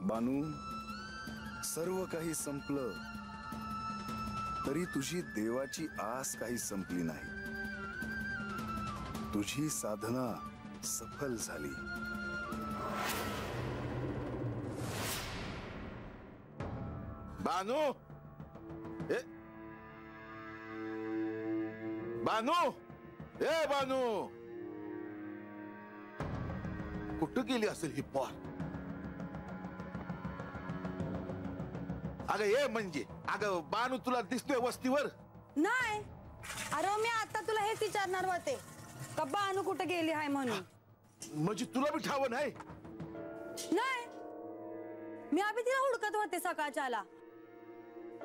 बानू, सर्व काही संपलं तरी तुझी देवाची आस काही संपली नाही. तुझी साधना सफल झाली. बानू, बानू, ए बानू, कुठं गेली असेल ही पोर? अगं ये म्हणजे, अगं बानू तुला दिसतोय वस्तीवर? नाही. अरे मी आता तुला हेच विचारणार होते का बानू कुठे गेली आहे म्हणून. म्हणजे तुला बी ठाव नाही? नाही, मी अभि तिला हुडकत होते सकाळच्याला,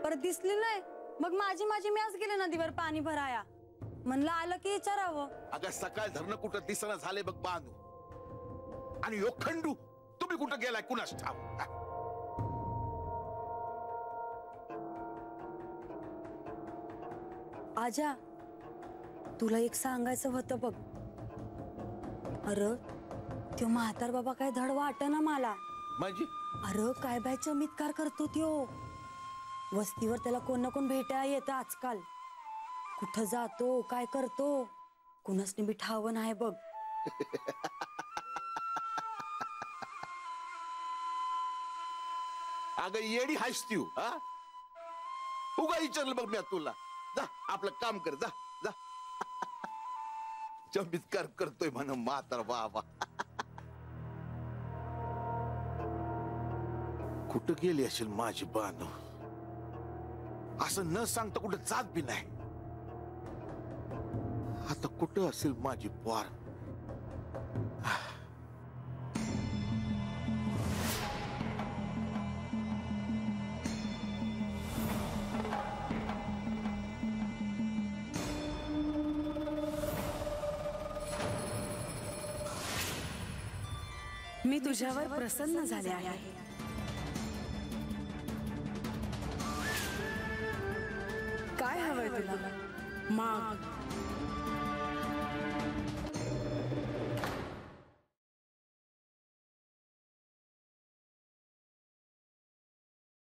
परत दिसली नाही. मग माझी मी आज गेले नदीवर पाणी भराया. म्हणलं आलं की विचारावं. अगं सकाळ धरणं कुठं दिसणं झाले बघ बानू. आणि यो खंडू तुम्ही कुठं गेलाय कुणास ठाव? आजा, तुला एक सांगायचं होतं बघ. अरे त्यो म्हातार बाबा काय धड वाटना मला. म्हणजे? अरे काय बाय चमत्कार करतो त्यो. वस्तीवर त्याला कोण ना कोण भेटायला येतं आजकाल. कुठं जातो काय करतो कुणासने बी ठाव नाही बघ. अगं येडी हायस तू, हा? उगा विचारलं बघ मी तुला. जा आपलं काम कर, जा जा. चमत्कार करतोय म्हण म्हातार बाबा. कुठं गेली असेल माझी बानू? असं न सांगता कुठं जात बी नाही. आता कुठं असेल माझी पोर? मी तुझ्यावर प्रसन्न झाले आहे. काय हवंय तुला? माग.